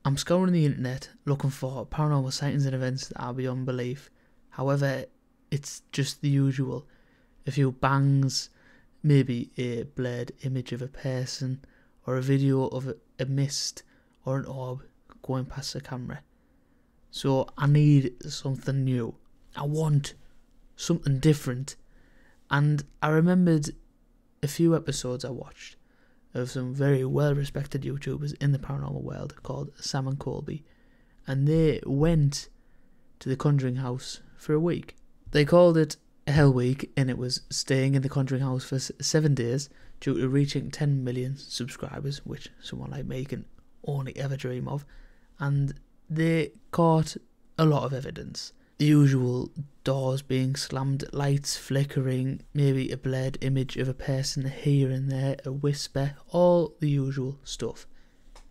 I'm scouring the internet looking for paranormal sightings and events that are beyond belief. However, it's just the usual. A few bangs, maybe a blurred image of a person, or a video of a mist or an orb going past the camera. So I need something new. I want something different. And I remembered a few episodes I watched of some very well-respected YouTubers in the paranormal world called Sam Colby, and they went to the Conjuring House for a week. They called it Hell Week, and it was staying in the Conjuring House for 7 days due to reaching 10 million subscribers, which someone like me can only ever dream of, and they caught a lot of evidence. The usual: doors being slammed, lights flickering, maybe a blurred image of a person here and there, a whisper, all the usual stuff.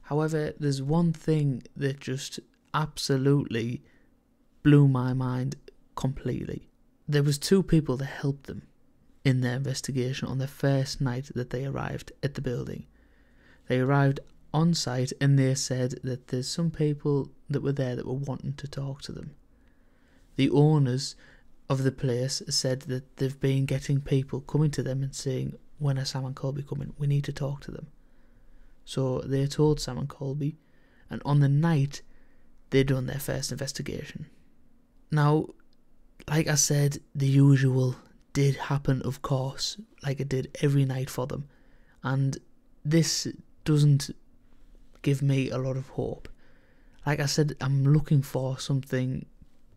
However, there's one thing that just absolutely blew my mind completely. There was 2 people that helped them in their investigation on the first night that they arrived at the building. They arrived on site and they said that there's some people that were there that were wanting to talk to them. The owners of the place said that they've been getting people coming to them and saying, when are Sam and Colby coming? We need to talk to them. So they told Sam and Colby, and on the night they done their first investigation. Now, like I said, the usual did happen, of course, like it did every night for them. And this doesn't give me a lot of hope. Like I said, I'm looking for something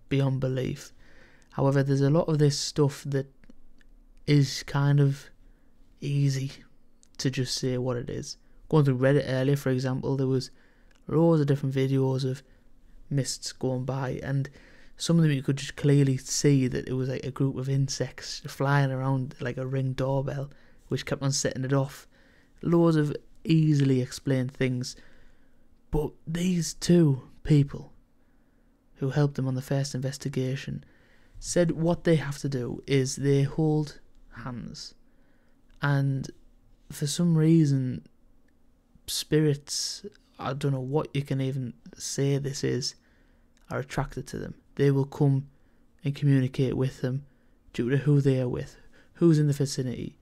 beyond belief. However, there's a lot of this stuff that is kind of easy to just say what it is. Going through Reddit earlier, for example, there was loads of different videos of mists going by, and some of them you could just clearly see that it was like a group of insects flying around like a Ring doorbell, which kept on setting it off. Loads of easily explained things. But these 2 people who helped them on the first investigation said what they have to do is they hold hands, and for some reason spirits, I don't know what you can even say this is, are attracted to them. They will come and communicate with them due to who they are with, who's in the vicinity.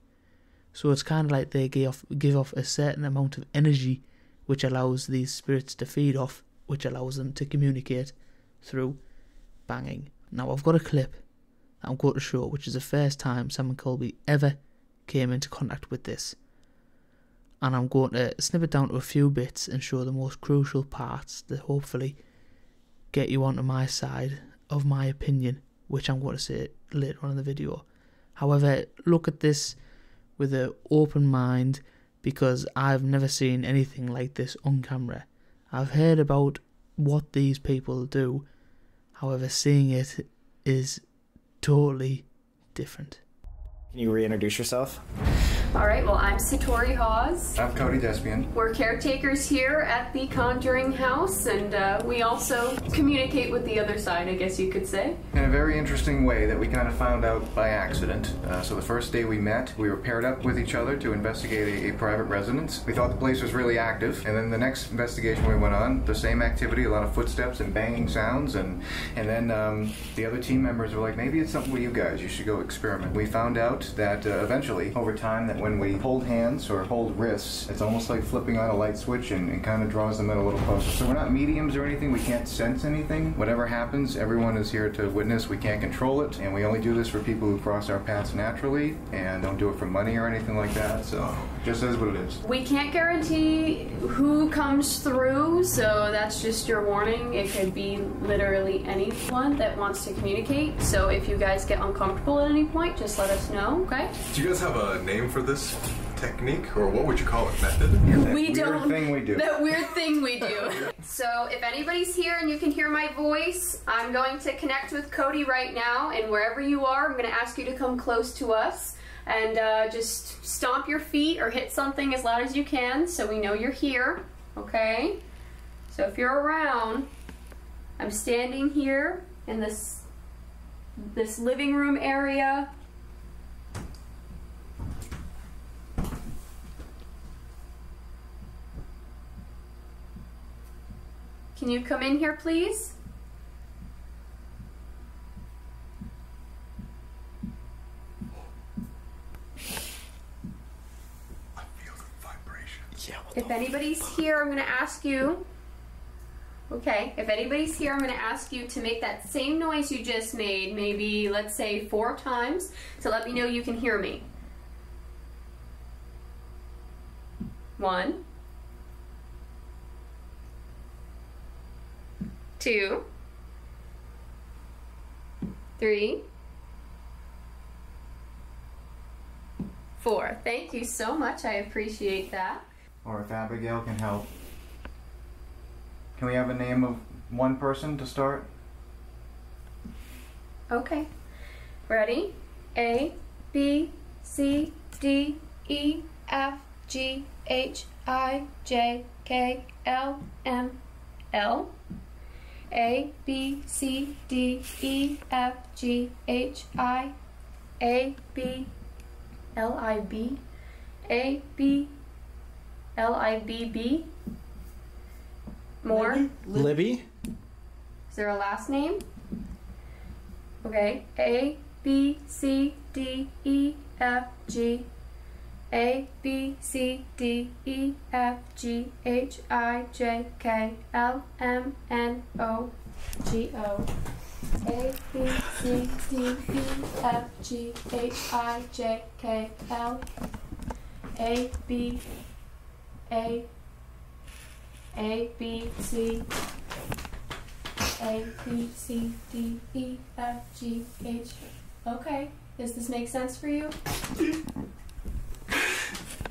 So it's kind of like they give off a certain amount of energy which allows these spirits to feed off, which allows them to communicate through banging. Now I've got a clip that I'm going to show, which is the first time Sam and Colby ever came into contact with this, and I'm going to snip it down to a few bits and show the most crucial parts that hopefully get you onto my side of my opinion, which I'm going to say later on in the video. However, look at this with an open mind, because I've never seen anything like this on camera. I've heard about what these people do. However, seeing it is totally different. Can you reintroduce yourself? Alright, well, I'm Satori Hawes. I'm Cody Despian. We're caretakers here at the Conjuring House, and we also communicate with the other side, I guess you could say. In a very interesting way that we kind of found out by accident. So the first day we met, we were paired up with each other to investigate a private residence. We thought the place was really active, and then the next investigation we went on, the same activity, a lot of footsteps and banging sounds, and then the other team members were like, maybe it's something with you guys, you should go experiment. We found out that eventually, over time, that when we hold hands or hold wrists, it's almost like flipping on a light switch and kind of draws them in a little closer. So we're not mediums or anything, we can't sense anything. Whatever happens, everyone is here to witness. We can't control it, and we only do this for people who cross our paths naturally and don't do it for money or anything like that, so just is what it is. We can't guarantee who comes through, so that's just your warning. It could be literally anyone that wants to communicate, so if you guys get uncomfortable at any point, just let us know, okay? Do you guys have a name for this technique, or what would you call it, method? We don't. Weird thing we do. That weird thing we do. So if anybody's here and you can hear my voice, I'm going to connect with Cody right now, and wherever you are, I'm going to ask you to come close to us and just stomp your feet or hit something as loud as you can so we know you're here, okay? So if you're around, I'm standing here in this living room area. can you come in here, please? I feel the vibration. Yeah. If anybody's here, I'm going to ask you. Okay, if anybody's here, I'm going to ask you to make that same noise you just made, maybe, let's say, 4 times, to let me know you can hear me. 1, 2, 3, 4. Thank you so much. I appreciate that. Or if Abigail can help. Can we have a name of one person to start? Okay. Ready? A, B, C, D, E, F, G, H, I, J, K, L, M, L. A, B, C, D, E, F, G, H, I, A, B, L, I, B, A, B, L, I, B, B. More? Libby? Is there a last name? Okay. A, B, C, D, E, F, G. A, B, C, D, E, F, G, H, I, J, K, L, M, N, O, G, O. A, B, C, D, E, F, G, H, I, J, K, L. A, B, A, B, C, A, B, C, D, E, F, G, H. Okay. Does this make sense for you?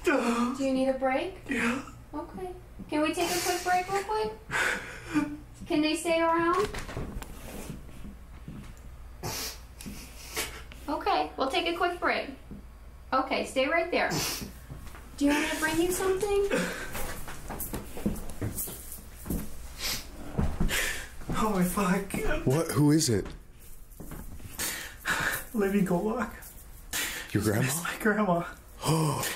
Do you need a break? Yeah. Okay. Can we take a quick break real quick? Can they stay around? Okay, we'll take a quick break. Okay, stay right there. Do you want me to bring you something? Oh my fuck. What? Who is it? Libby Golak. Your grandma? It's my grandma. Oh,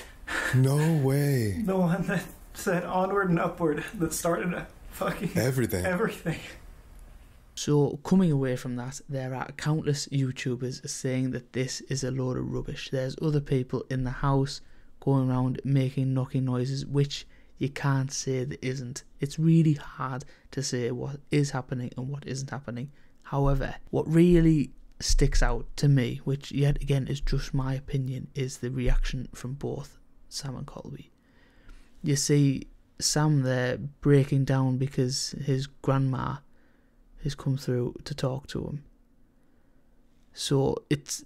no way. The one that said onward and upward, that started fucking Everything. everything. So, coming away from that, there are countless YouTubers saying that this is a load of rubbish. There's other people in the house going around making knocking noises, which you can't say that isn't. It's really hard to say what is happening and what isn't happening. However, what really sticks out to me, which yet again is just my opinion, is the reaction from both Sam and Colby. You see Sam there breaking down because his grandma has come through to talk to him. So it's,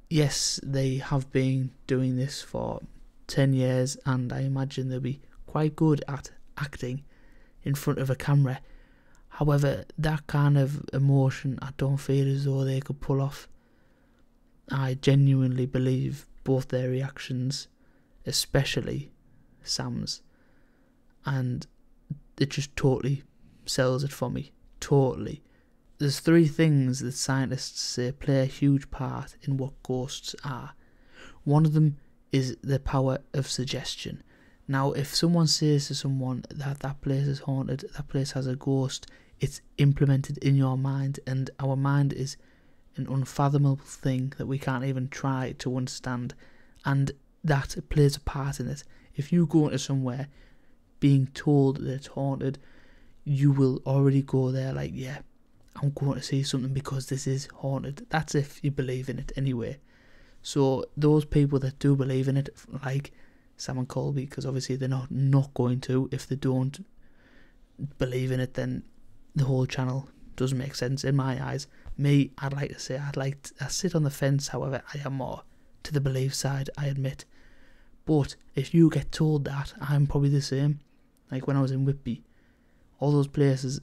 yes, they have been doing this for 10 years and I imagine they'll be quite good at acting in front of a camera. However, that kind of emotion I don't feel as though they could pull off. I genuinely believe both their reactions, especially Sam's, and it just totally sells it for me. Totally. There's 3 things that scientists say play a huge part in what ghosts are. One of them is the power of suggestion. Now, if someone says to someone that that place is haunted, that place has a ghost, it's implemented in your mind, and our mind is an unfathomable thing that we can't even try to understand, and that plays a part in it. If you go into somewhere being told that it's haunted, you will already go there like, yeah, I'm going to see something because this is haunted. That's if you believe in it anyway. So those people that do believe in it, like Sam and Colby, because obviously they're not going to, if they don't believe in it, then the whole channel doesn't make sense in my eyes. Me, I'd like to say I sit on the fence. However, I am more to the belief side, I admit. But if you get told that, I'm probably the same. Like when I was in Whitby, all those places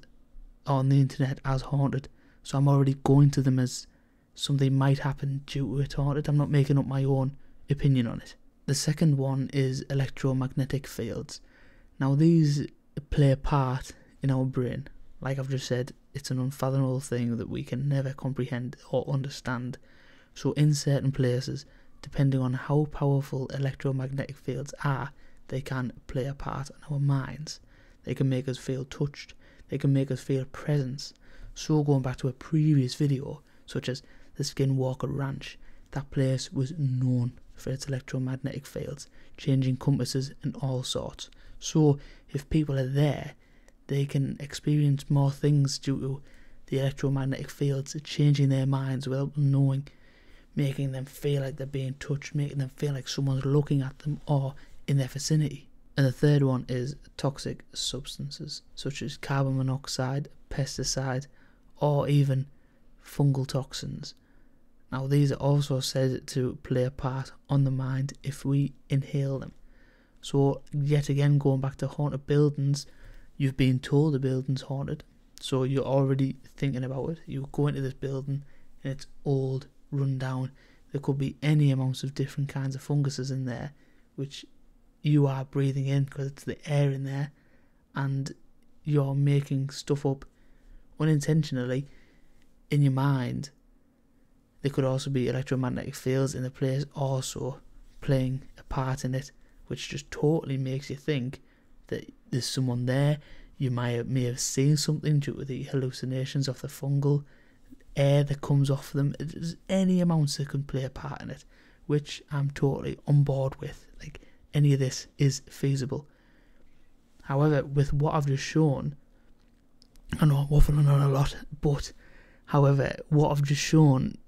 on the internet as haunted, so I'm already going to them as something might happen due to it haunted. I'm not making up my own opinion on it. The second one is electromagnetic fields. Now these play a part in our brain. Like I've just said, it's an unfathomable thing that we can never comprehend or understand. So in certain places, depending on how powerful electromagnetic fields are, they can play a part in our minds. They can make us feel touched. they can make us feel a presence. So going back to a previous video, such as the Skinwalker Ranch, that place was known for its electromagnetic fields, changing compasses and all sorts. So if people are there, they can experience more things due to the electromagnetic fields changing their minds without them knowing, making them feel like they're being touched, making them feel like someone's looking at them or in their vicinity. And the third one is toxic substances, such as carbon monoxide, pesticide, or even fungal toxins. Now these are also said to play a part on the mind if we inhale them. So yet again, going back to haunted buildings, you've been told the building's haunted, so you're already thinking about it. You go into this building and it's old, run down. There could be any amounts of different kinds of funguses in there, which you are breathing in because it's the air in there, and you're making stuff up unintentionally in your mind. There could also be electromagnetic fields in the place also playing a part in it, which just totally makes you think that there's someone there. You may have seen something due to the hallucinations of the fungal air that comes off them. There's any amounts that can play a part in it, which I'm totally on board with. Like, any of this is feasible. However, with what I've just shown, I know I'm waffling on a lot, but however, what I've just shown,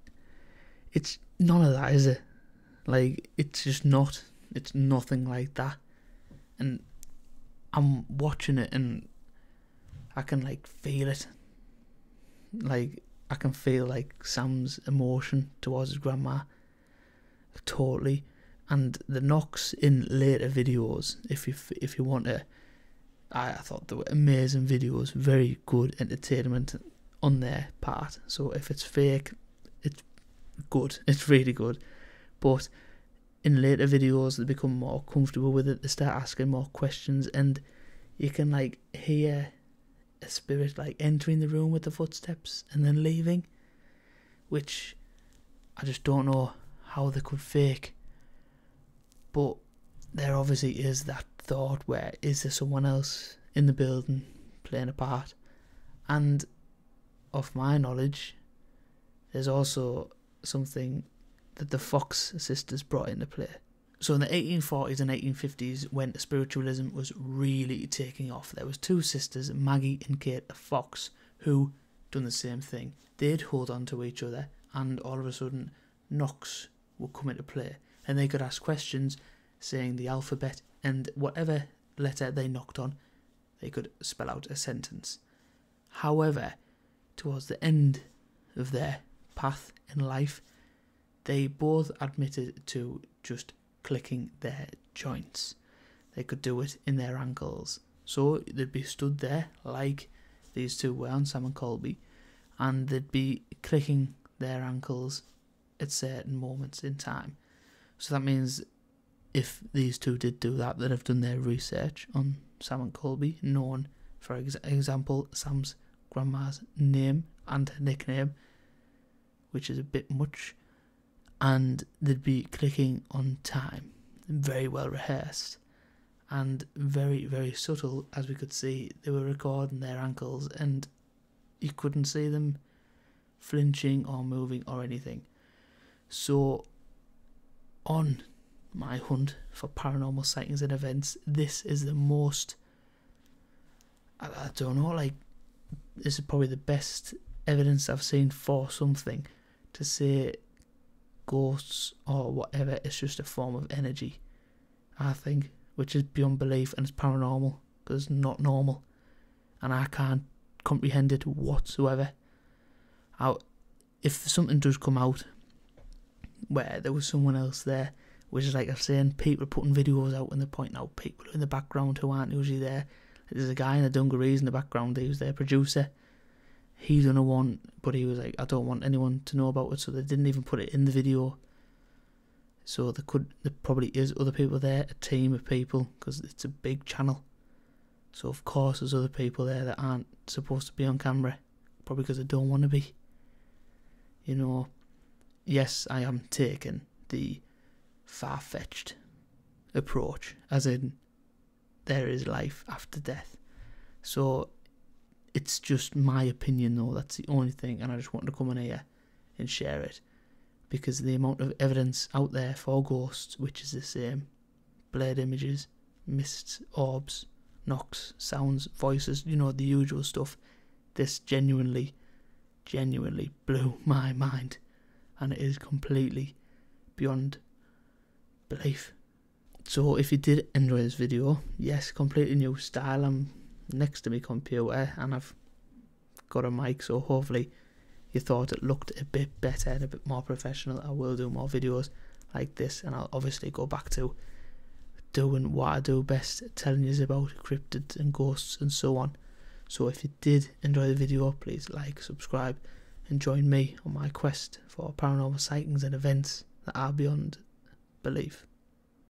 it's none of that, is it? Like, it's just not. It's nothing like that. And I'm watching it and I can like feel it. Like, I can feel like Sam's emotion towards his grandma. Totally. And the knocks in later videos, if you want to, I thought they were amazing videos, very good entertainment on their part. So if it's fake, it's good. It's really good. But in later videos, they become more comfortable with it. They start asking more questions, and you can like hear a spirit like entering the room with the footsteps and then leaving, which I just don't know how they could fake. But there obviously is that thought, where is there someone else in the building playing a part? And of my knowledge, there's also something that the Fox sisters brought into play. So in the 1840s and 1850s, when spiritualism was really taking off, there was two sisters, Maggie and Kate Fox, who done the same thing. They'd hold on to each other, and all of a sudden knocks would come into play, and they could ask questions saying the alphabet, and whatever letter they knocked on, they could spell out a sentence. However, towards the end of their path in life, they both admitted to just clicking their joints. They could do it in their ankles. So they'd be stood there like these two were on Sam Colby, and they'd be clicking their ankles at certain moments in time. So that means if these two did do that, they'd have done their research on Sam Colby, known, for example, Sam's grandma's name and her nickname, which is a bit much, and they'd be clicking on time, very well rehearsed, and very, very subtle. As we could see, they were recording their ankles, and you couldn't see them flinching or moving or anything. So, on my hunt for paranormal sightings and events, this is the most, I don't know, like, this is probably the best evidence I've seen for something to say ghosts or whatever. It's just a form of energy, I think, which is beyond belief, and it's paranormal because it's not normal, and I can't comprehend it whatsoever. If something does come out where there was someone else there, which is like I'm saying, people are putting videos out and they're pointing out people in the background who aren't usually there. There's a guy in the dungarees in the background, he was their producer. He done a one, but he was like, I don't want anyone to know about it, so they didn't even put it in the video. So there probably is other people there, a team of people, because it's a big channel. So of course there's other people there that aren't supposed to be on camera, probably because they don't want to be. You know, yes, I am taking the far-fetched approach, as in there is life after death. So It's just my opinion though, that's the only thing, and I just wanted to come on here and share it. Because the amount of evidence out there for ghosts, which is the same, blurred images, mists, orbs, knocks, sounds, voices, you know, the usual stuff, this genuinely blew my mind, and it is completely beyond belief. So if you did enjoy this video, yes, completely new style, I'm next to my computer and I've got a mic, so hopefully you thought it looked a bit better and a bit more professional. I will do more videos like this, and I'll obviously go back to doing what I do best, telling you about cryptids and ghosts and so on. So if you did enjoy the video, please like, subscribe, and join me on my quest for paranormal sightings and events that are beyond belief.